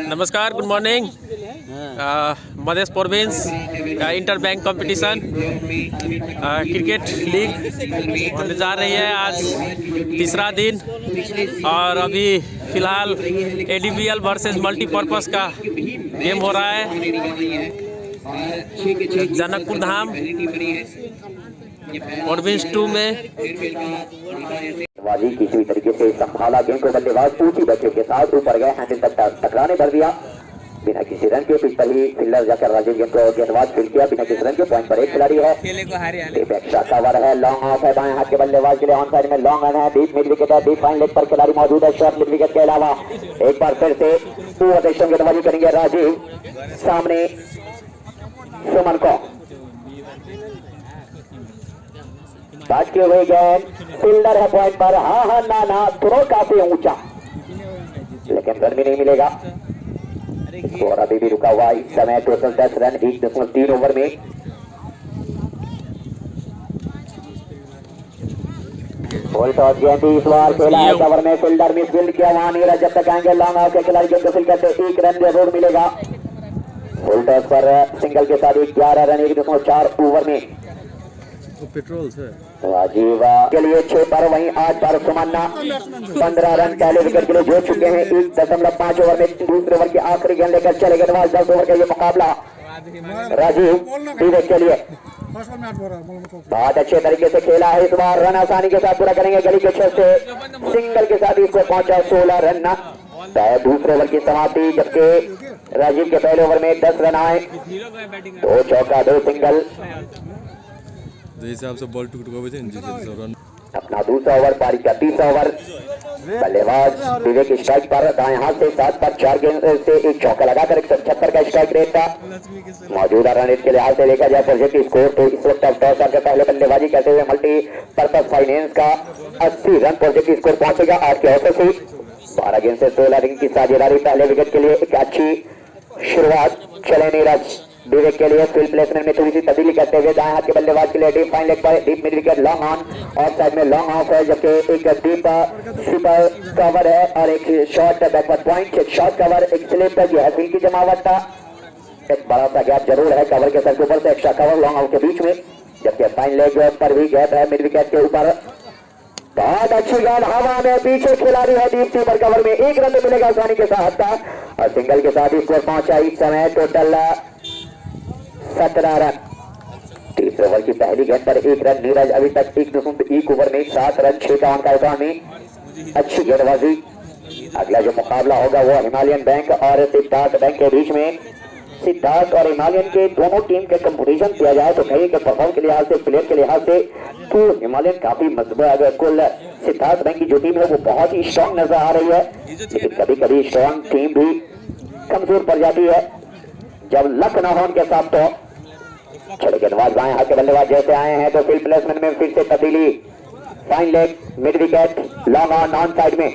नमस्कार, good morning. मध्य province interbank competition cricket league होने जा रही है। आज तीसरा दिन और अभी फिलहाल एडीबीएल वर्सेस मल्टीपर्पस का गेम हो रहा है। जनकपुर धाम प्रोविंस 2 में बाजी किसी भी तरीके से संभाला गेंद को बल्लेबाज ऊंची गति के साथ ऊपर गए, हैंडल तक टकराने भर दिया बिना किसी रन के। पिच पर ही फील्डर जाकर राजीव गेंद को गेंदबाज फील्ड किया बिना किसी रन के। पॉइंट पर एक खिलाड़ी है, एक्स्ट्रा कवर है, लॉन्ग ऑफ है बाएं हाथ के बल्लेबाज के लिए। ऑन साइड में लॉन्ग रन है, डीप मिड विकेट है, डीप फाइन लेग पर खिलाड़ी मौजूद है। शॉर्ट मिड विकेट के अलावा एक बार फिर से ओवरटेशन गेंदबाजी करेंगे राजीव, सामने सुमन को बाज के हुए गेंद, फील्डर है पॉइंट पर। हाँ ना थ्रो काफी ऊंचा लेकिन रन भी नहीं मिलेगा। और अभी भी रुका हुआ इस समय टोटल 10 रन 1.3 ओवर में। फुल टॉस गेंद इस बार खेला है कवर में, फील्डर मिस फील्ड किया वहां नीरज। जब तक आएंगे लॉन्ग आउट के खिलाड़ी गेंद को फील्ड करते 1 रन जरूर मिलेगा। फुल टॉस पर सिंगल के साथ 11 रन 1.4 ओवर में। पेट्रोल से राजीव के लिए 6 पर, वहीं 8 पर सुमन्ना 15 रन पहले विकेट के लिए जोड़ चुके हैं। 1.5 ओवर में दूसरे ओवर की आखिरी गेंद लेकर चले गेंदबाज। 10 ओवर का ये मुकाबला राजीव विवेक के लिए बहुत अच्छे तरीके से खेला है। इस बार रन आसानी के साथ पूरा करेंगे। गली के 6 से सिंगल के साथ इसको पहुंचा 16 रन ना दूसरे ओवर की समाप्ति। जबकि राजीव के पहले ओवर में 10 रन आए, 2 चौका 2 सिंगल। हिसाब से बॉल टुक रन। अपना दूसरा ओवर पारी का तीसरा ओवर। बल्लेबाज विवेक स्ट्राइक पर, दाएं हाथ से 7 पर 4 गेंद से 1 चौका लगाकर 176 का स्ट्राइक रेट था। मौजूदा रन रेट के लिहाज से देखा जाए प्रोजेक्ट स्कोर तो इस वक्त टॉस के पहले बल्लेबाजी करते हुए मल्टीपर्पज फाइनेंस का 80 रन प्रोजेक्ट स्कोर पहुंचेगा 8 के औसत से। 12 गेंद से 16 रन की साझेदारी पहले विकेट के लिए एक अच्छी शुरुआत। चले नीरज विवेक के लिए फील्ड प्लेसमेंट में थोड़ी सी तब्दीली करते हुए दाएं हाथ के बल्लेबाज के लिए डीप फाइन लेग पर deep mid wicket long on, of side में लॉन्ग ऑफ है। जबकि एक डीप सुपर कवर है और एक शॉर्ट बैकवर्ड पॉइंट। एक शॉर्ट कवर एक स्लिप पर जो है फील्ड की जमावट था। एक बड़ा सा गैप जरूर है कवर के सर के ऊपर से एक्स्ट्रा कवर लॉन्ग आउट के बीच में। जबकि फाइन लेग पर भी गैप है मिड विकेट के ऊपर। बहुत अच्छी गेंद हवा में, पीछे खिलाड़ी है डीप सुपर कवर में। 1 रन मिलेगा आसानी के साथ और सिंगल के साथ स्कोर पहुंचा इस समय टोटल 17 रन। तीसरे ओवर की पहली गेंद पर 1 रन। नीरज अभी तक 1 ओवर में 7 रन 6 का अंक है में। अच्छी गेंदबाजी। अगला जो मुकाबला होगा वो हिमालयन बैंक और सिद्धार्थ बैंक के बीच में। सिद्धार्थ और हिमालयन के दोनों टीम के कंपटीशन किया जाए तो कहीं के परफॉर्म के लिहाज से, प्लेयर के लिहाज से तो हिमालयन काफी मजबूत। कुल सिद्धार्थ बैंक की जो टीम है वो बहुत ही स्ट्रॉन्ग नजर आ रही है, लेकिन कभी कभी स्ट्रॉन्ग टीम भी कमजोर पड़ जाती है जब लक न हो उनके साथ। तो चले गेंदबाज बाएं हाथ के बल्लेबाज जैसे आए हैं तो फील्ड प्लेसमेंट में फिर से तब्दीली। Fine leg mid wicket long on on side में।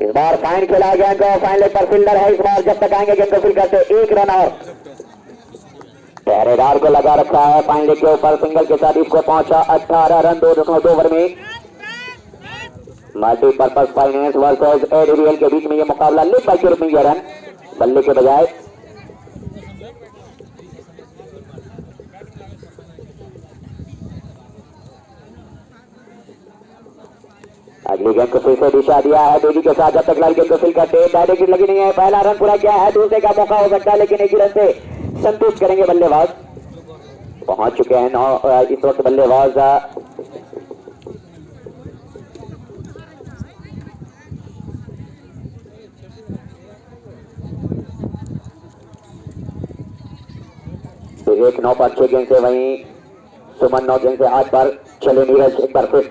इस बार फाइन खेला गेंद को, फाइन लेग पर फील्डर है इस बार। जब तक आएंगे गेंद को फील्ड करते 1 रन और पहरेदार को लगा रखा है फाइन लेग के ऊपर। सिंगल के साथ इसको पहुंचा 18 रन 2 ओवर में। मल्टीपर्पज फाइनेंस वर्सेस एडीबीएल के बीच में यह मुकाबला लीग बाई के रूप में यह रन बल्ले के बजाय। अगली गेंद को फिर से दिशा दिया है बेबी के साथ। जब तक लाइन गेंद को फिल करते बैटिंग लगी नहीं है। पहला रन पूरा किया है, दूसरे का मौका हो सकता है लेकिन एक ही रन से संतुष्ट करेंगे बल्लेबाज। पहुंच चुके हैं 9 इस वक्त बल्लेबाज विवेक 9 पर 6 गेंद से, वहीं सुमन 9 गेंद से 8 पर। चले नीरज एक बार फिर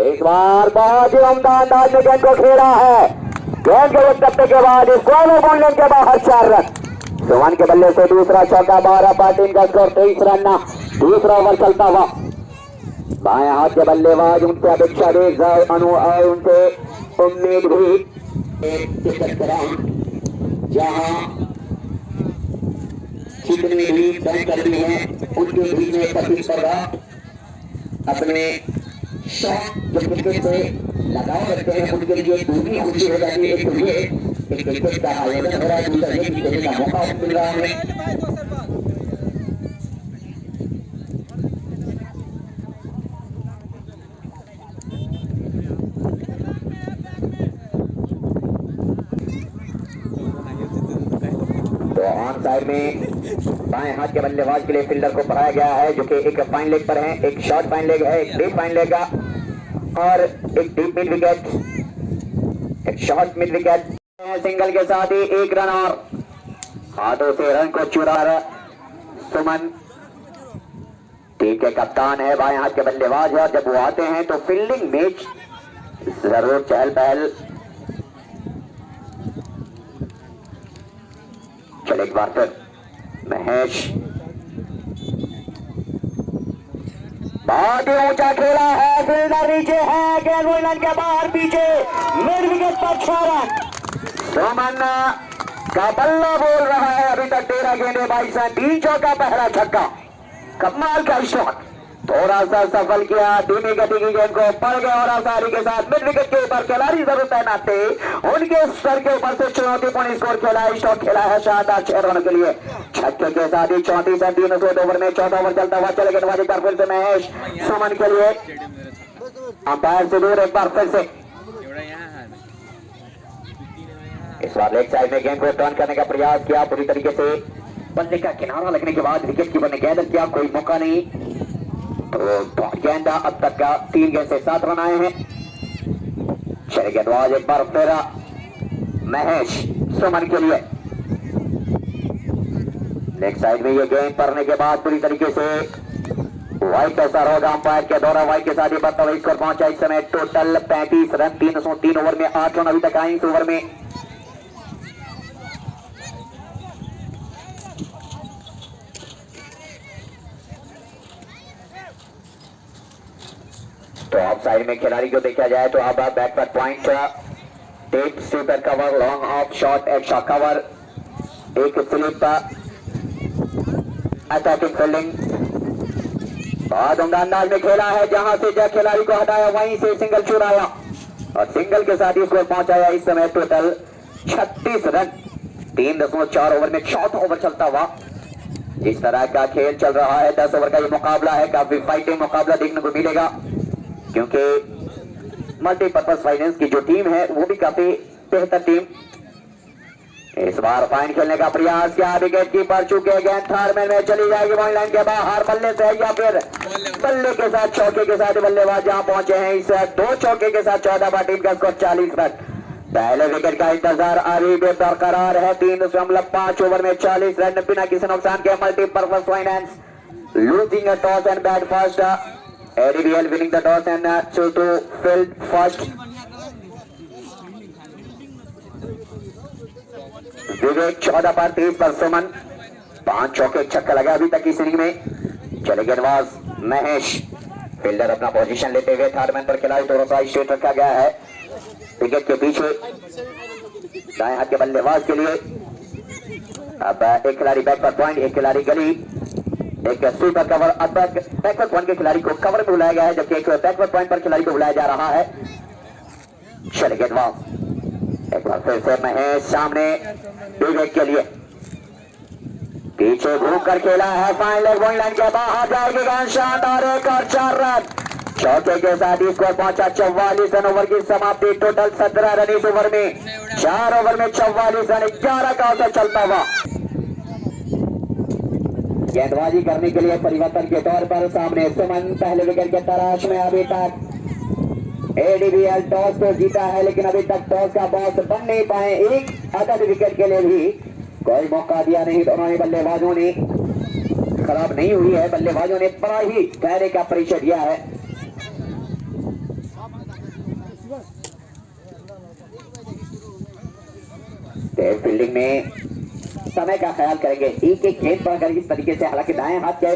इस बार बहुत ही उम्दा अंदाज में गेंद को खेला है। गेंद के एक टप्पे के बाद स्कोर बोलने के बाहर 4 रन। सुमन के बल्ले से दूसरा चौका। 12 पर टीम का स्कोर 23 रन ना। दूसरा ओवर चलता हुआ बाएं हाथ के बल्लेबाज उनसे अपेक्षा उनसे उम्मीद भी जहां जितने भी दम करते हैं उनके बीच में प्रतिस्पर्धा अपने शॉट जो क्रिकेट से लगाव रखते हैं उनके लिए दूसरी खुशी हो जाती है। एक ये एक क्रिकेट का आयोजन हो रहा है, दूसरा ये खेलने का मौका मिल रहा है। ऑन साइड में बाएं हाथ के बल्लेबाज के लिए फील्डर को बढ़ाया गया है, जो कि एक फाइन लेग पर है, एक शॉर्ट फाइन लेग है, एक डीप फाइन लेग का और एक डीप मिड विकेट, एक शॉर्ट मिड विकेट। सिंगल के साथ ही एक रन और हाथों से रन को चुरा सुमन टीम के कप्तान है, बाएं हाथ के बल्लेबाज है और जब वो आते हैं तो फील्डिंग मैच जरूर चहल पहल। चल एक बार फिर महेश बहुत ही ऊंचा खेला है, फील्डर नीचे है, गेंद लाइन के बाहर पीछे मिड विकेट पर 6 रन। सुमन का बल्ला बोल रहा है, अभी तक 13 गेंदबाजी से 3 चौका, पहला छक्का, कमाल का शॉट, थोड़ा सा सफल किया, धीमी गति की गेंद को पड़ गया और आसानी के साथ मिड विकेट के ऊपर खिलाड़ी जरूर तैनात थे, उनके सर के ऊपर से चुनौतीपूर्ण स्कोर खेला है, स्टॉक खेला है शानदार 6 रन के लिए। छक्के के साथ ही 34 रन 3 ओवर में, चौथा ओवर चलता हुआ चले गेंदबाजी एक बार फिर से महेश सुमन के लिए, अंपायर से दूर एक बार फिर से, इस बार लेग साइड में गेंद को टर्न करने का प्रयास किया, पूरी तरीके से बल्ले का किनारा लगने के बाद विकेट कीपर ने गेंद किया, कोई मौका नहीं, तो गेंद अब तक का 3 गेंद से 7 रन आए हैं। चले गेंदबाज एक बार फिर महेश सुमन के लिए, लेग साइड में ये गेंद पड़ने के बाद पूरी तरीके से वाइड का असर होगा, अंपायर के द्वारा वाइड के साथ ही बढ़ता हुआ स्कोर पहुंचा इस समय टोटल 35 रन 303 ओवर में 8 रन अभी तक आए इस ओवर में। तो ऑफ साइड में खिलाड़ी को देखा जाए तो अब बैक पर point, tape sweeper cover, long off shot, एक शॉट कवर, एक स्लिप, अटैकिंग फील्डिंग, बहुत उम्दा अंदाज में खेला है, जहां से जब खिलाड़ी को हटाया वहीं से सिंगल चुराया और सिंगल के साथ ही स्कोर पहुंचाया इस समय टोटल 36 रन 3.4 ओवर में, चौथा ओवर चलता हुआ। इस तरह का खेल चल रहा है, 10 ओवर का ये मुकाबला है, काफी फाइटिंग मुकाबला देखने को मिलेगा, क्योंकि मल्टीपर्पज फाइनेंस की जो टीम है वो भी काफी बेहतर टीम। इस बार फाइन खेलने का प्रयास किया, विकेट कीपर चुके, गेंद थर्ड मैन में चली जाएगी, बॉल लाइन के बाहर, बल्ले से या फिर बल्ले के साथ चौके के साथ बल्लेबाज जहां पहुंचे हैं, इस 2 चौके के साथ 14 पर टीम का स्कोर 40 रन। पहले विकेट का इंतजार अभी भी बरकरार है, 3.5 ओवर में 40 रन बिना किसी नुकसान के। Multipurpose finance losing a toss and bat first, ADBL winning the toss and choose to field first. विवेक 14 पर 30 पर सुमन, 5 चौके छक्का लगा अभी तक इस इनिंग में। चले गेंदबाज महेश, फील्डर अपना पोजीशन लेते हुए थर्ड मैन पर खिलाड़ी थोड़ा सा स्ट्रेट रखा गया है, विकेट के पीछे दाएं हाथ के बल्लेबाज के लिए। अब एक खिलाड़ी बैक पर पॉइंट, एक खिलाड़ी गली, एक स्वीपर कवर, अब बैकवर्ड पॉइंट के खिलाड़ी को कवर में बुलाया गया है, जबकि एक बैकवर्ड पॉइंट पर खिलाड़ी को बुलाया जा रहा है। चले गेंदबाज एक बार फिर से महेश सामने विकेट के लिए, पीछे घूम कर खेला है, फाइन लेग, बॉल लाइन के बाहर जाएगी गेंद, शानदार, एक और 4 रन, चौके के साथ ही स्कोर पहुंचा 44 रन। ओवर की समाप्ति, टोटल 17 रन इस ओवर में, 4 ओवर में 44 रन, 11 का औसत चलता हुआ। गेंदबाजी करने के लिए परिवर्तन के तौर पर सामने सुमन, पहले विकेट के तलाश में। अभी तक ADBL टॉस को जीता है, लेकिन अभी तक टॉस का बॉस बन नहीं पाए, एक आधा विकेट के लिए भी कोई मौका दिया नहीं। दोनों ही बल्लेबाजों ने, खराब नहीं हुई है, बल्लेबाजों ने बड़ा ही कहने का परिचय दिया है। फील्डिंग में समय का ख्याल करेंगे, एक एक गेंद पर इस तरीके से, हालांकि दाएं हाथ के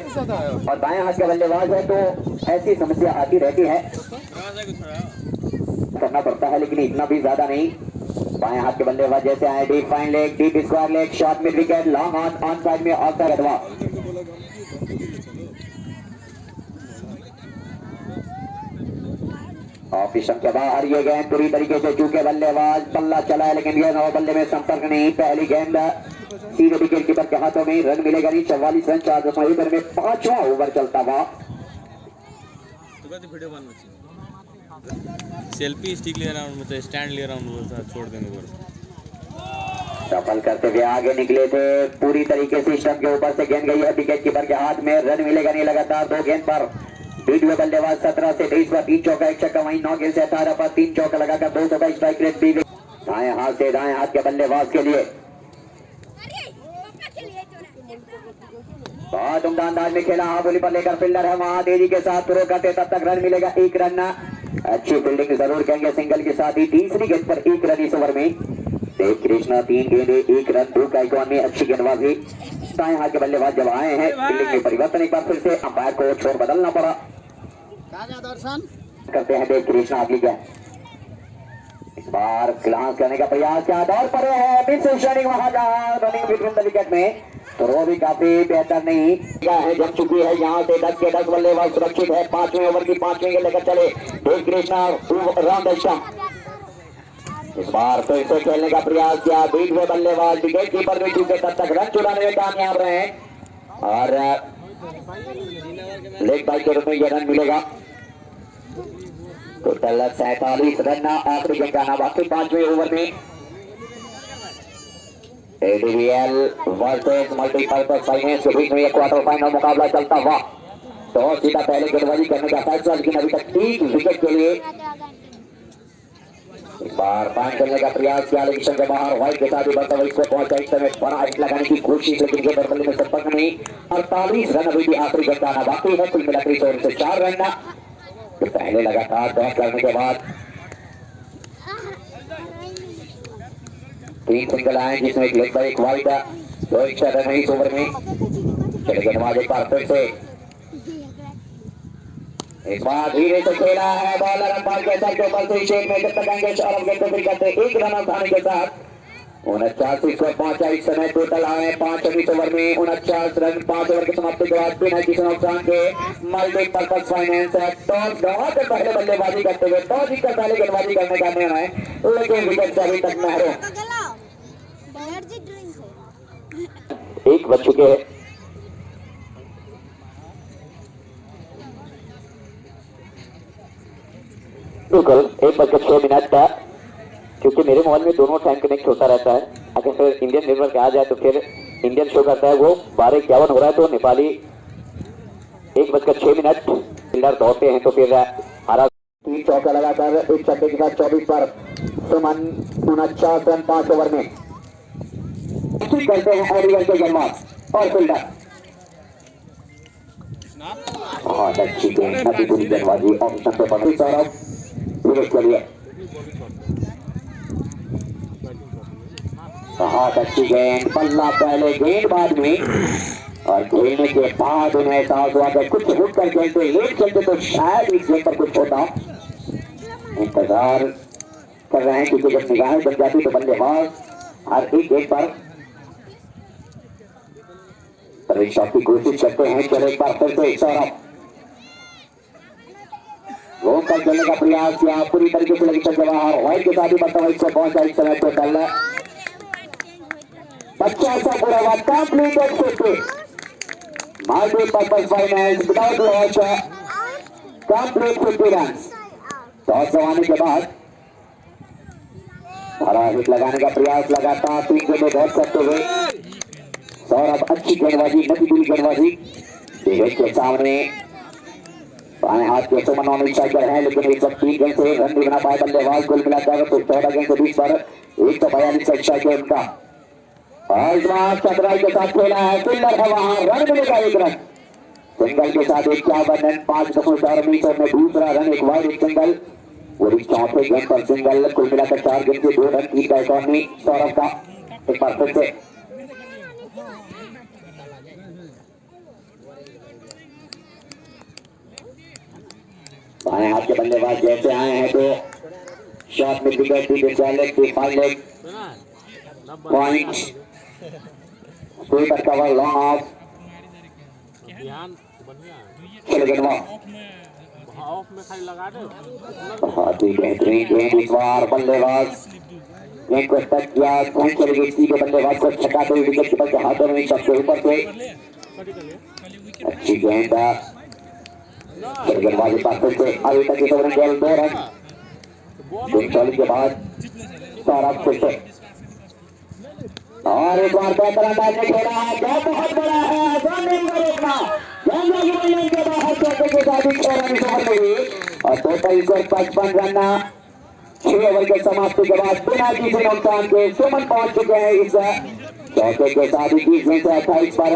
और बाएं हाथ के बल्लेबाज है तो ऐसी समस्या आती रहती है, करना पड़ता है, लेकिन इतना भी ज्यादा नहीं। बाएं हाथ के बल्लेबाज जैसे आए, deep fine leg, deep square leg, short mid wicket, long on side में ऑफ साइड अथवा ऑफिसर के बाहर ये गेंद पूरी तरीके से चूके बल्लेबाज पल्ला चला है, लेकिन ये नौ बल्ले में संपर्क नहीं। पहली गेंद सीधे विकेट कीपर के हाथों में, रन मिलेगा नहीं। 44 रन 4 इधर में 5वां ओवर चलता हुआ। सेल्फी स्टिक ले रहा हूँ, मतलब स्टैंड ले रहा हूँ, छोड़ देने पर सफल करते हुए आगे निकले थे। पूरी तरीके से स्टंप के ऊपर से गेंद गई है विकेट कीपर के हाथ में, रन मिलेगा नहीं। लगातार 2 गेंद पर बीच में बल्लेबाज 17 से 23 पर 3 चौका 1 छक्का, वहीं 9 गेंद से 18 पर 3 चौका लगाकर 200 का स्ट्राइक रेट दी गई। दाएं हाथ से दाएं हाथ के बल्लेबाज के लिए बहुत उम्दा अंदाज में खेला। बोली पर लेकर फील्डर है वहां तेजी के साथ थ्रो करते, तब तक रन मिलेगा 1 रन। अच्छी फील्डिंग जरूर कहेंगे सिंगल के साथ ही। तीसरी गेंद पर 1 रन इस ओवर में। देव कृष्णा 3 गेंदे 1 रन 2 का इकॉन में अच्छी गेंदबाजी। दाएं हाथ के बल्लेबाज जब आए हैं फील्डिंग में परिवर्तन, एक बार फिर से अंपायर को छोर बदलना पड़ा। करते हैं देव कृष्णा अगली गेंद, इस बार ग्लांस करने का प्रयास किया, दौड़ पड़े हैं मिस रनिंग वहां रनिंग बिटवीन द विकेट में, तो वो भी काफी बेहतर नहीं है। जम चुकी है यहाँ से 10 के 10 बल्लेबाज सुरक्षित है। 5वें ओवर की 5वीं गेंद लेकर चले देव कृष्णा राउंड स्टंप। इस बार फिर से खेलने का प्रयास किया, बीच में बल्लेबाज विकेट कीपर भी चूके तब तक रन चुराने में कामयाब रहे और लेग बाई के रूप में यह रन मिलेगा। टोटल 47 रन आखिरी गेंद का नाम बाकी 5वें ओवर में। एडीवीएल वर्सेस मल्टीपर्पज फाइनेंस के बीच में एक क्वार्टर फाइनल मुकाबला चलता हुआ। तो सीधा पहले गेंदबाजी करने का फैसला, लेकिन अभी तक 3 विकेट के लिए इस बार पान करने का प्रयास किया, लेकिन के बाहर व्हाइट के साथ ही बढ़ता हुआ इसको पहुंचा। इस समय बड़ा हिट लगाने की कोशिश, लेकिन ये बल्ले में संपर्क नहीं। 48 रन अभी भी आखिरी गेंद का आना बाकी है। कुल मिलाकर इस ओवर से 4 रन। तो पहले लगातार दौड़ करने के बाद 3 सिंगल आए, जिसमें एक लेग पर एक वाइड। 2 एक्स्ट्रा रन है इस ओवर में। चले गेंदबाज एक बार फिर से इस बार धीरे से खेला है, बॉलर अंपायर के सर के ऊपर से शेख में जब तक आएंगे और गेंद को करते 1 रन उठाने के साथ 49 को पहुंचा। इस समय टोटल आए 5 इस ओवर में 49 रन। 5 ओवर की समाप्ति के बाद बिना किसी नुकसान के मल्टीपर्पज फाइनेंस टॉस गंवा कर पहले बल्लेबाजी करते हुए टॉस जीतकर पहले गेंदबाजी करने का निर्णय, लेकिन विकेट से अभी तक महरूम। 1 बज चुके हैं। बिल्कुल 1:06 था, क्योंकि मेरे मोबाइल में दोनों टाइम कनेक्ट होता रहता है। अगर फिर इंडियन नेटवर्क आ जाए तो फिर इंडियन शो करता है वो 12:51 हो रहा है, तो नेपाली 1:06 फील्डर दौड़ते हैं तो फिर हरा 3 चौका लगाकर 1 छक्के के साथ 24 पर सुमन 49 रन 5 ओवर में करते हैं एडियल के गेंदबाज और फील्डर। बहुत अच्छी गेंद, अभी पूरी गेंदबाजी ऑप्शन पे पड़ी सौरभ विकेट के लिए। बहुत अच्छी गेंद, पल्ला पहले गेंदबाज में और खेलने के बाद उन्हें एहसास हुआ कि कुछ रुक कर खेलते लेट खेलते तो शायद इस गेंद पर कुछ होता। इंतजार कर रहे हैं, क्योंकि जब निगाहें बन जाती तो बल्लेबाज हर एक गेंद पर शॉट की कोशिश करते हैं। चलो एक बार फिर से सौरभ घूम कर खेलने का प्रयास किया, पूरी तरीके से लगी जवाहर व्हाइट के साथ ही बढ़ता हुआ इसको पहुंचा। इस समय तो डालना 50 पूरा हुआ completed 50 multipurpose finance without loss complete 50 run. Toss गंवाने के बाद हरा हिट लगाने का प्रयास, लगातार 3 गेंदें दौड़ करते हुए सौरभ अच्छी गेंदबाजी, नतीजुल गेंदबाजी विकेट के सामने। बाएं हाथ के सुमन नॉन स्ट्राइकर है, लेकिन इस वक्त 3 गेंद से रन नहीं बना पाए बल्लेबाज। कुल मिलाकर तो 14 गेंद से 20 पर 142 स्ट्राइक है उनका। और चतुराई के साथ खेला है, फील्डर है वहां, रन मिलेगा 1 रन। सिंगल के साथ 51 रन 5.4 में दूसरा रन, एक वाइड एक सिंगल और 4थे गेंद पर सिंगल। कुल मिलाकर 4 गेंद से 2 रन की इकॉनमी सौरभ का। एक बार फिर से बाएं हाथ के बल्लेबाज जैसे आए हैं तो शॉट में विकेट की 5 point sweeper cover long off. चलो गेंदबाज काफी बेहतरीन गेंद इस बार बल्लेबाज गेंद को टच किया, कौन चलेगी सीधे बल्लेबाज को छकाते हुए विकेट कीपर के हाथों में सबसे ऊपर से अच्छी गेंद गेंदबाजी पास से अभी तक इस ओवर केवल 2 रन 2 के बाद सौरभ खुश और एक बार बेहतर अंदाज में खेला है, बहुत बड़ा है के बाहर चौके के साथ ही 6 रन और टोटल स्कोर 55 रन 6 ओवर के समाप्ति के बाद बिना किसी नुकसान के सुमन पहुंच चुके हैं इस चौके के साथ ही 20 में से 28 पर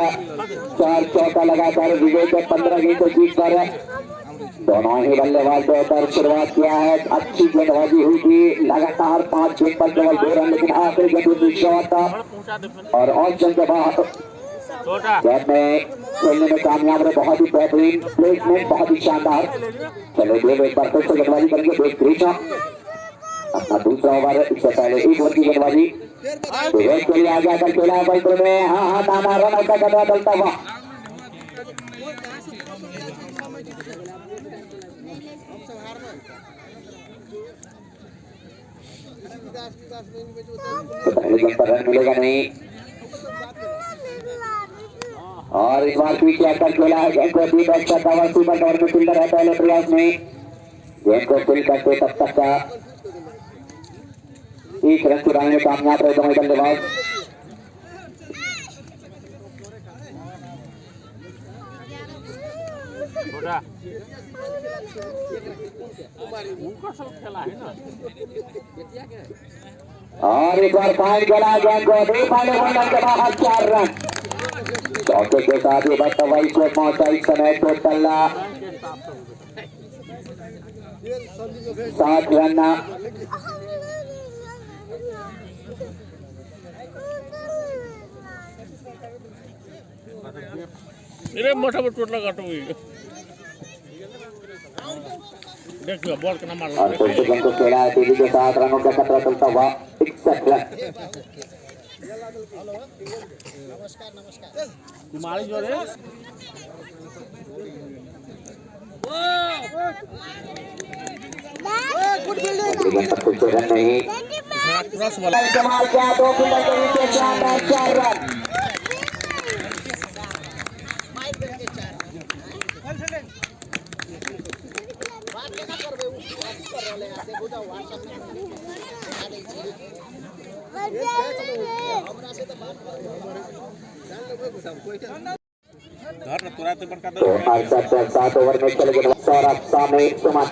4 चौका लगाकर विजय के 15 गेंद जीत पर दोनों ही बल्लेबाज बेहतर शुरुआत किया है। अच्छी गेंदबाजी हुई थी, लगातार 5 गेंद पर केवल 2 रन, लेकिन आखिरी गेंद शॉट और ऑप्शन के बाद गेंद में खेलने में कामयाब रहे। बहुत ही बेहतरीन प्लेसमेंट, बहुत ही शानदार। चलो एक बार फिर से गेंदबाजी करेंगे देश कृष्ण अपना दूसरा ओवर। इससे पहले 1 ओवर की गेंदबाजी विवेक के लिए आगे आकर खेला है बल्कि में हाँ नाना रन का कदम चलता हुआ तो पहले गेंद पर रन मिलेगा नहीं और इस बार पीछे आकर खेला है गेंद को डीप अच्छा कवर सुपर कवर में फील्डर है पहले प्रयास में गेंद को फिल करते तब तक का 1 रन चुराने में कामयाब रहे दोनों बल्लेबाज। और एक बार फाइन खेला गेंद को के बाहर 4 रन चौके के साथ ही बट्टाबाई को पहुंचा इस समय टोटल 7 रन। मोटा टोटला काटो देखिए बॉल का नंबर और फिर से गेंद को खेला है तेजी के साथ रनों का खतरा चलता हुआ 61 रन। तुम्हारी जो है कुछ रन नहीं इस्तेमाल किया 2 फील्डर के नीचे शानदार 4 रन। तो 7 ओवर में चले गए सौरभ सामने सुमन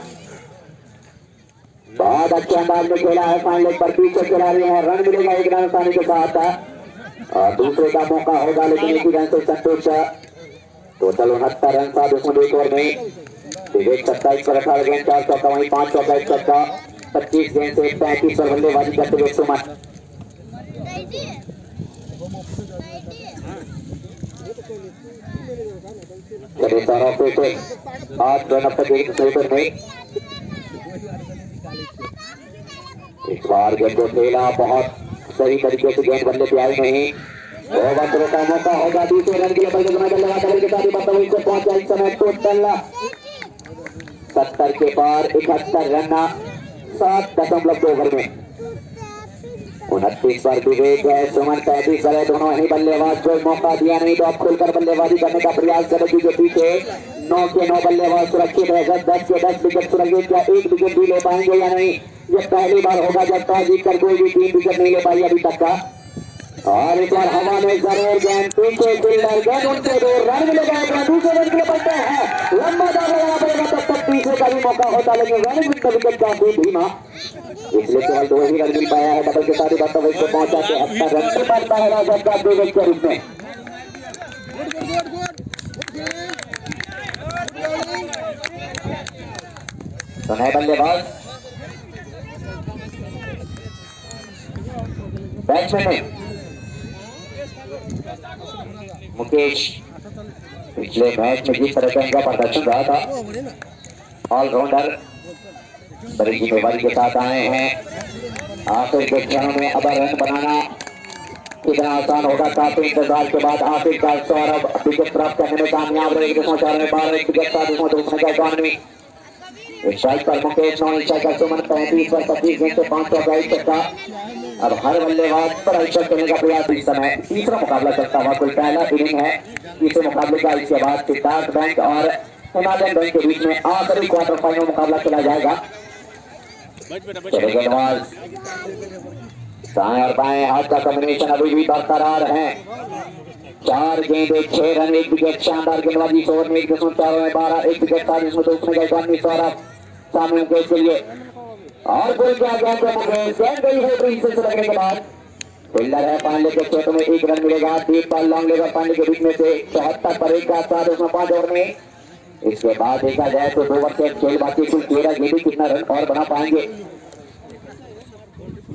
बहुत अच्छे अंदाज में खेला है, फाइन लेग पर पीछे चला रहे हैं, रन मिलेगा 1 रन आसानी के साथ और दूसरे का मौका होगा लेकिन 1 रन से संतोष। टोटल 69 रन था उसमें 1 ओवर में विवेक 27 पर 18 गेंद 4 चौका वहीं 5 चौका 1 छक्का 25 गेंद से 35 पर बल्लेबाजी करते हुए सुमन। आज रन अब तक 1 ओवर में इस बार गेंद को खेला बहुत सही तरीके से गेंद बल्ले पे आई नहीं 2 बंदरों का मौका होगा दूसरे रन के लिए बल्लेबाज के साथ ही बल्लेबाज से पहुंचा इस समय टोटल 70 के पार 71 रन 7.2 ओवर में 29 पर विवेक है सुमन 35 पर है। दोनों ही बल्लेबाज को मौका दिया नहीं तो अब खुलकर बल्लेबाजी करने का प्रयास करेगी जो पीछे 9 के 9 बल्लेबाज सुरक्षित रहेगा 10 के 10 विकेट सुरक्षित क्या 1 विकेट भी ले पाएंगे या नहीं। ये पहली बार होगा जब टॉस जीतकर कोई भी 3 विकेट नहीं ले पाई अभी तक का और इस बार हवा में जरूर गेंद पीछे फील्डर गेंद उनसे 2 रन मिलेगा दूसरे रन के लिए पड़ते हैं लंबा दाव लगाना पड़ेगा तब तक तीसरे का भी मौका होता लेकिन रन विकेट काफी धीमा इसलिए केवल 2 ही रन मिल पाया है। डबल के साथ ही बत्ताईस को पहुंचा के 70 रन से पड़ता है राजद का 2 विकेट के रूप में। तो नए बल्लेबाज बैट्समैन मुकेश पिछले मैच में जिस तरह का इनका प्रदर्शन रहा था ऑलराउंडर बड़ी जिम्मेवारी के साथ आए हैं। आखिर के क्षणों में अब रन बनाना कितना आसान होगा काफी इंतजार के बाद आखिरकार सौरभ विकेट प्राप्त करने में कामयाब रहे 12 विकेट 7 इकानवे स्ट्राइक पर मुकेश, नॉन स्ट्राइक पर सुमन, 35 पर 25 गेंद से 5 चौका 1 छक्का। अब हर बल्लेबाज पर अभिषेक करने का प्रयास इस समय। तीसरा मुकाबला चलता हुआ कुल पहला इनिंग है तीसरे मुकाबले का। इसके बाद सिद्धार्थ बैंक और हिमालयन बैंक के बीच में आखिरी क्वार्टर फाइनल मुकाबला खेला जाएगा। गेंदबाज दाएं और बाएं हाथ का कॉम्बिनेशन अभी भी बरकरार है। 4 गेंदे 6 रन 1 विकेट। शानदार गेंदबाजी इस ओवर में 1.4 में 12 1 विकेट था, जिसमें 2 में गए 19 और सामने मुकेश के लिए और बोल के आ गया तो मुकेश गेंद गई है ब्रिज से लगने के बाद। फील्डर है पांडे के क्षेत्र में 1 रन मिलेगा। डीप बॉल लॉन्ग लेगा पांडे के बीच में से 74 पर 1 का साथ उसमें 5 ओवर में। इसके बाद देखा जाए तो 2 ओवर से खेल बाकी कुल 13 गेंदे कितना रन और बना पाएंगे।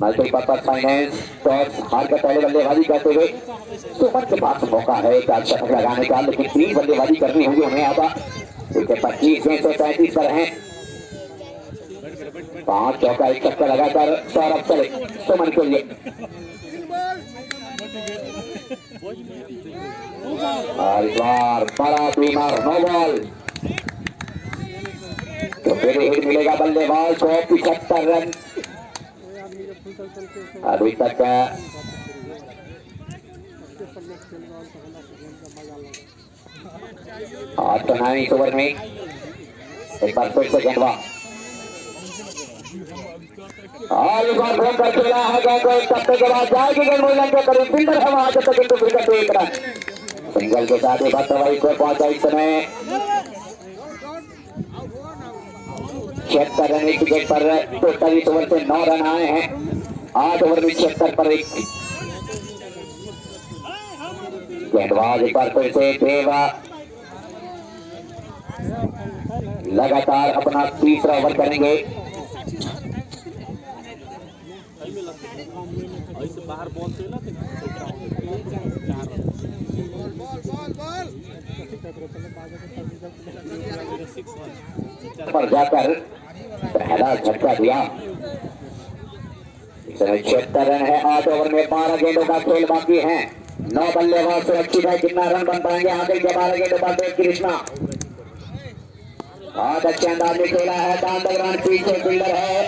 मल्टीपर्पज फाइनेंस टॉस हार कर पहले बल्लेबाजी करते हुए सुमन के पास मौका है 4 शतक लगाने का, लेकिन 3 बल्लेबाजी करनी होगी उन्हें। आधा 25 में से 35 पर हैं। 5 चौका 1 छक्का लगाकर सौरभ चले सुमन के लिए। और इस बार बड़ा बीमार नो बॉल तो फिर हिट मिलेगा बल्लेबाज को 75 रन। अभी तक 8 9 ओवर में एक बार फिर से गेंदबाज और इस बार घूम कर खेला है गेंद को 1 टप्पे के बाद जाएगी गेंद मूल्यांकन के करीब फिल्डर है वहां तक किंतु विकेट 1 रन। सिंगल के साथ ही बात दवाई को पहुंचा इस समय 76 रन 1 विकेट पर। टोटल इस ओवर से 9 रन आए हैं। 8 ओवर में 76 पर 1। गेंदबाज एक बार फिर से देवा लगातार अपना तीसरा ओवर करेंगे। पर जाकर पहला झटका दिया। 76 रन है। 8 ओवर में 12 गेंदों का खेल बाकी है। 9 बल्लेबाज सुरक्षित है। कितना रन बन पाएंगे आगे के 12 गेंदों देव कृष्णा बहुत अच्छे अंदाज में खेला है। रन पीछे फील्डर है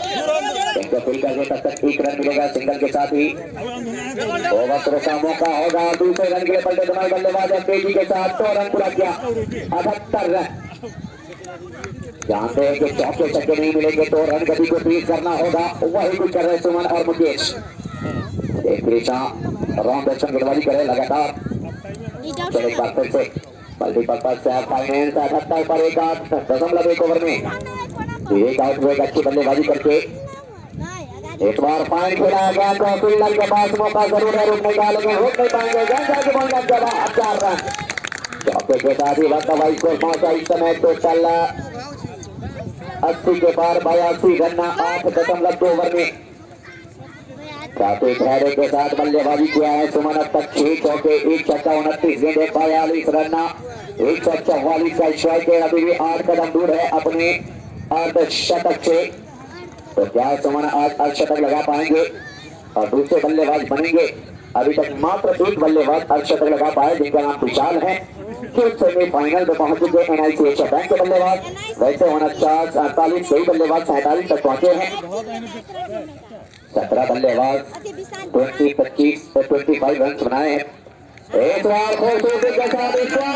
इनको फील करके तब तक 1 रन मिलेगा। सिंगल के साथ ही ओवर का मौका होगा। दूसरे रन के लिए पलटे दोनों बल्लेबाज तेजी के साथ 2 रन पूरा किया। 78 रन। जानते हैं कि चौके छक्के नहीं मिलेंगे तो रन गति को तेज करना होगा। वही कुछ कर रहे सुमन और मुकेश। राउंड दर्शन गेंदबाजी करे लगातार। चले एक बार फिर से मल्टीपर्पज फाइनेंस 78 पर 1.8 ओवर में 1 आउट हुए अच्छी बल्लेबाजी करके एक बार फाइन खेला गया तो फील्डर के पास मौका जरूर है। रुक नहीं डालेंगे, रुक नहीं पाएंगे। 4 रन चौके के साथ ही बल्लेबाजी को पहुंचा इस समय। टोटल 80 के पार 82 रन 8.2 ओवर में। काफी धैर्य के साथ बल्लेबाजी किया है सुमन। अब तक 6 चौके 1 छक्का 29 गेंदे 42 रन 144 का स्ट्राइक है। अभी भी 8 कदम दूर है अपने अर्धशतक से। तो क्या सुमन आज अर्धशतक लगा पाएंगे और दूसरे बल्लेबाज बनेंगे? अभी तक मात्र 1 बल्लेबाज अर्धशतक लगा पाए जिनका नाम विशाल है। सेमीफाइनल में पहुंच चुके NICHF बैंक के बल्लेबाज। वैसे 49 48 कई बल्लेबाज 47 तक पहुंचे हैं। 17 बल्लेबाज 25 रन बनाए हैं। एक बार खूबसूरती के साथ 4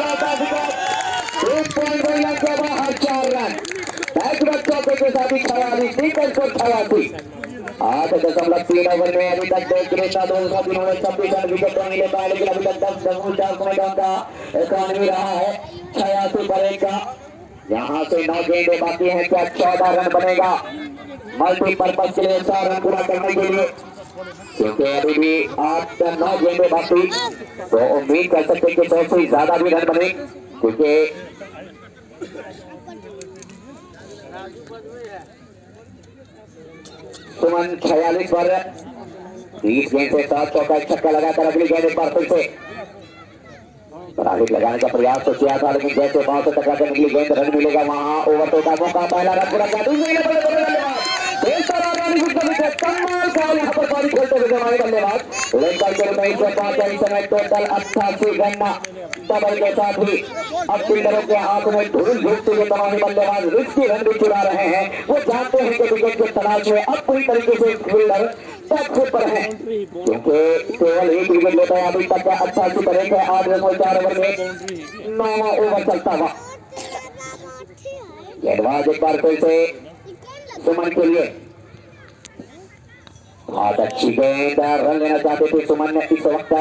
रन चौके के साथ 46 8.3 ओवर में अभी तक कृष्णा 226 रन विकेट नहीं ले पाए, लेकिन अभी तक 10.4 का इकॉनमी रहा है। 86 पर 1 का। यहाँ से 9 गेंदे बाकी हैं। क्या 14 रन बनेगा मल्टीपर्पज के लिए 100 रन पूरा करने के लिए? क्योंकि अभी भी 8 9 गेंदे बाकी, तो उम्मीद कर सकते कि 100 से ज्यादा भी रन बने। क्योंकि सुमन 46 पर 20 गेंद से 7 चौका 1 छक्का लगाकर अगली गेंद एक बार फिर से लगाने का प्रयास तो किया था, लेकिन जैसे 5 टक्का से निकली गेंद रन मिलेगा वहां ओवर का मौका। पहला रन पूरा किया। यहाँ पर पारी खेलते हुए हमारे बल्लेबाज लेकर के 19 से 5 समय टोटल 88 रन डबल के साथ ही अब फील्डरों के हाथ में धूल भेजते हुए तमाम बल्लेबाज रिस्की रन भी चुरा रहे हैं। वो जानते हैं कि विकेट के तलाश में अब पूरी तरीके से फील्डर टच पर है, क्योंकि केवल एक विकेट लेता है अभी तक। 88 पर एक है, 8 रन और 4 ओवर में 9वां ओवर चलता हुआ। गेंदबाज एक बार फिर से सुमन के लिए बहुत अच्छी गेंद, रन लेना चाहते थे सुमन ने इस वक्त।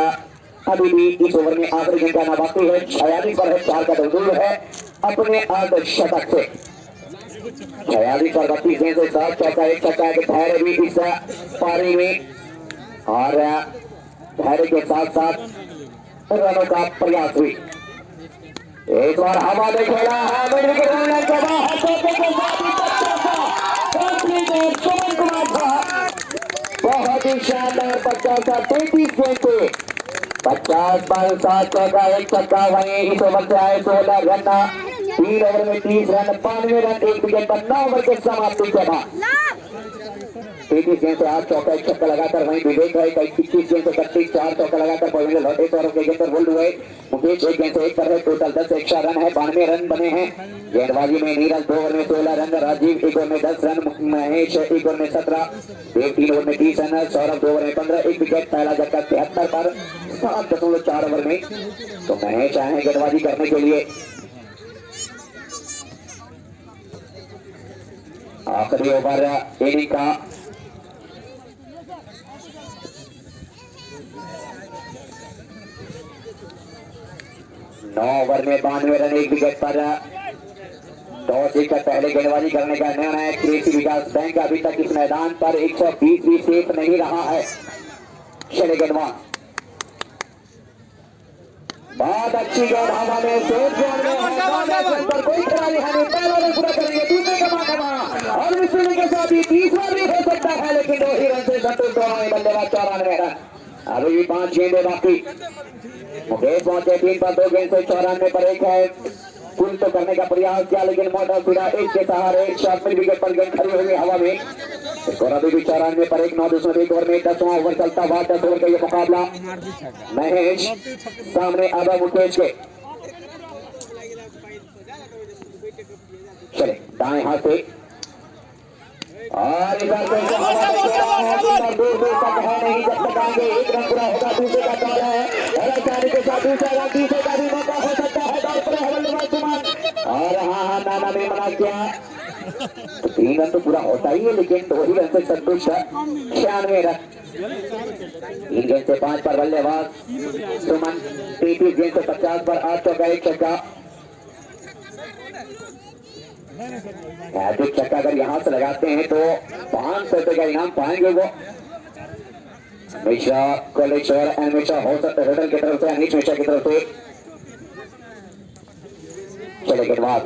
अभी भी इस ओवर में आखिरी गेंद का बाकी है, 46 पर है, 4 का दूर है अपने अर्धशतक से। 46 पर 32 गेंद से 7 चौका 1 छक्का के धैर्य भी इस पारी में, और धैर्य के साथ साथ रनों का प्रयास भी। एक बार हवा में खेला है सुमन कुमार था, बहुत ही शानदार 50 का 33 गेंद पे 50 पर 7 चौका 1 छक्का। वहीं इस ओवर से आए 16 रन, 3 ओवर में 30 रन, 92 रन 1 विकेट पर 9 ओवर के समाप्ति के बाद 33 गेंद से 8 चौका 1 छक्का लगाकर वहीं विवेक है 21 गेंद से 31 4 चौका लगाकर पहले लौटे और के गेंद पर बोल्ड हुए। मुकेश 1 गेंद से 1 पर है, टोटल 10 एक्स्ट्रा रन है, 92 रन बने हैं। गेंदबाजी में नीरज 2 ओवर में 16 रन, राजीव 1 ओवर में 10 रन, महेश 1 ओवर में 17, देव 3 ओवर में 30 रन, सौरभ 2 ओवर में 15, 1 विकेट, पहला झटका 73 पर 7.4 ओवर में। तो महेश आए हैं गेंदबाजी करने के लिए। आखिरी ओवर इनिंग का 9 ओवर में 92 रन 1 विकेट पर। टॉस जीतकर पहले गेंदबाजी करने का निर्णय कृषि विकास बैंक अभी तक इस मैदान पर 120 भी सेफ नहीं रहा है। चले गेंदबाज, बहुत अच्छी गेंद हवा में, कोई खिलाड़ी हमें पहला रन पूरा करेंगे, दूसरे का और मिसने के साथ ही तीसरा भी हो सकता है, लेकिन 2 ही रन से संतोष बल्लेबाज 94 रन। अभी भी 5 गेंदें बाकी। मुकेश पहुंचे 3 पर 2 गेंद से 94 पर 1 है, कुल तो करने का प्रयास किया लेकिन मोटा सीधा 1 के सहारे शॉट में विकेट पर गेंद खड़ी हुई हवा में। और अभी भी 94 पर 1, 9 ओवर में 10वां ओवर चलता हुआ। 10 ओवर का ये मुकाबला महेश सामने आधा मुकेश के। चले दाएं हाथ से और इधर दूर दूर तक है नहीं, जब तक आएंगे 1 रन पूरा होगा। दूसरे का दौर है के साथ दूसरा रन, तीसरे का भी मौका हो सकता है। दौड़ पर बल्लेबाज सुमन और हाँ नाना ने मना किया, 3 रन तो पूरा होता ही है, लेकिन 2 ही रन से संतुष्ट है। 96 रन 3 गेंद से 5 पर बल्लेबाज सुमन, 33 गेंद से 50 पर 8 चौका 1 छक्का। हैट्रिक छक्का अगर यहाँ से लगाते हैं तो 500 रुपए का इनाम पाएंगे वो। मिश्रा कोलेश्वर एंड मिश्रा हो सकता है होटल की तरफ से, अनिश मिश्रा की तरफ से। चले गेंदबाज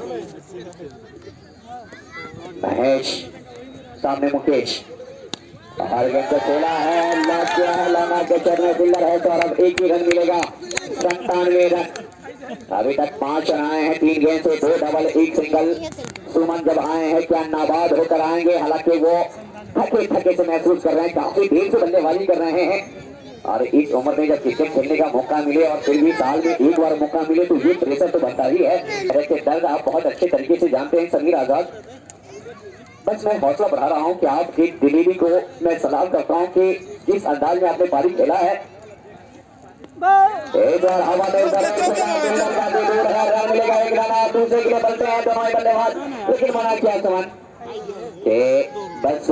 महेश, सामने मुकेश, हर गेंद को खेला है, लाना के चरण फील्डर है तो अब 1 ही रन मिलेगा। 97 रन, अभी तक 5 रन आए हैं, 3 गेंद से 2 डबल 1 सिंगल। सुमन जब आए हैं क्या नाबाद होकर आएंगे, हालांकि वो थके से महसूस कर रहे हैं, काफी देर से बल्लेबाजी कर रहे हैं। और इस उम्र में जब क्रिकेट खेलने का मौका मिले और फिर भी साल में 1 बार मौका मिले तो ये प्रेशर तो बनता ही है। ऐसे दर्द आप बहुत अच्छे तरीके से जानते हैं समीर आजाद। बस मैं हौसला बढ़ा रहा हूँ कि आपकी दिलीरी को मैं सलाम करता हूँ कि जिस अंदाज में आपने पारी खेला है। एक बार हवा में उधर रन मिलेगा, 1 रन दूसरे के लिए बनते हैं दोनों बल्लेबाज, लेकिन मना किया सुमन के बस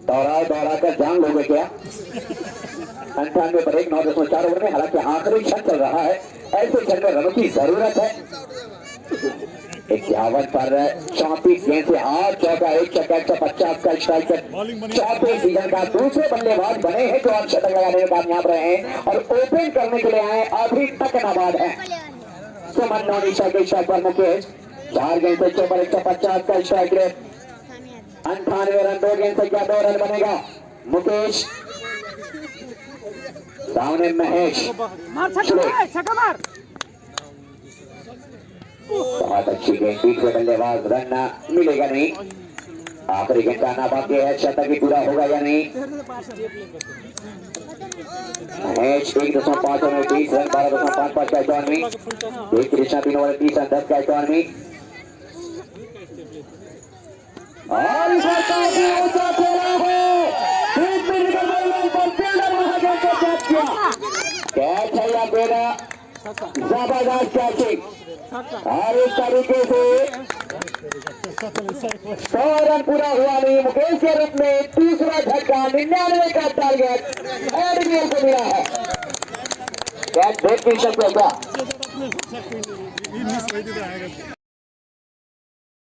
दौड़ा कर जान लोगे क्या। 98 पर 1, 9.4 ओवर में, हालांकि आखिरी क्षण चल रहा है, ऐसे क्षण में रनों की जरूरत है। 51 पर 34 गेंद से 8 चौका 1 छक्का 150 का स्ट्राइक। चौथे सीजन का दूसरे बल्लेबाज बने हैं जो शतक लगाने में कामयाब रहे हैं और ओपन करने के लिए आए, अभी तक नाबाद है। सुमन नौनिशा के शॉट पर मुकेश, 4 गेंद से 150 का स्ट्राइक रेट। 98 रन, 2 गेंद से क्या 2 रन बनेगा। मुकेश सामने महेश, बहुत अच्छी गेंद, तीसरे बल्लेबाज, रन मिलेगा नहीं। आखिरी गेंद का आना बाकी है, शतक ही पूरा होगा या नहीं। मैच 1.5 में 20 रन 12.55 का इकॉनमी। एक कृष्णा 3 ओवर 30 रन 10 का इकॉनमी। और इस बार काफी ऊंचा खेला है, बीच में निकल गई पर फील्डर महाजन को कैच किया। कैच है या बेड़ा, जबरदस्त कैचिंग। और इस तरीके से 100 रन पूरा हुआ नहीं। मुकेश के रूप में तीसरा झटका 99 का टारगेट एडमियल को मिला है। कैच देख नहीं सकते क्या?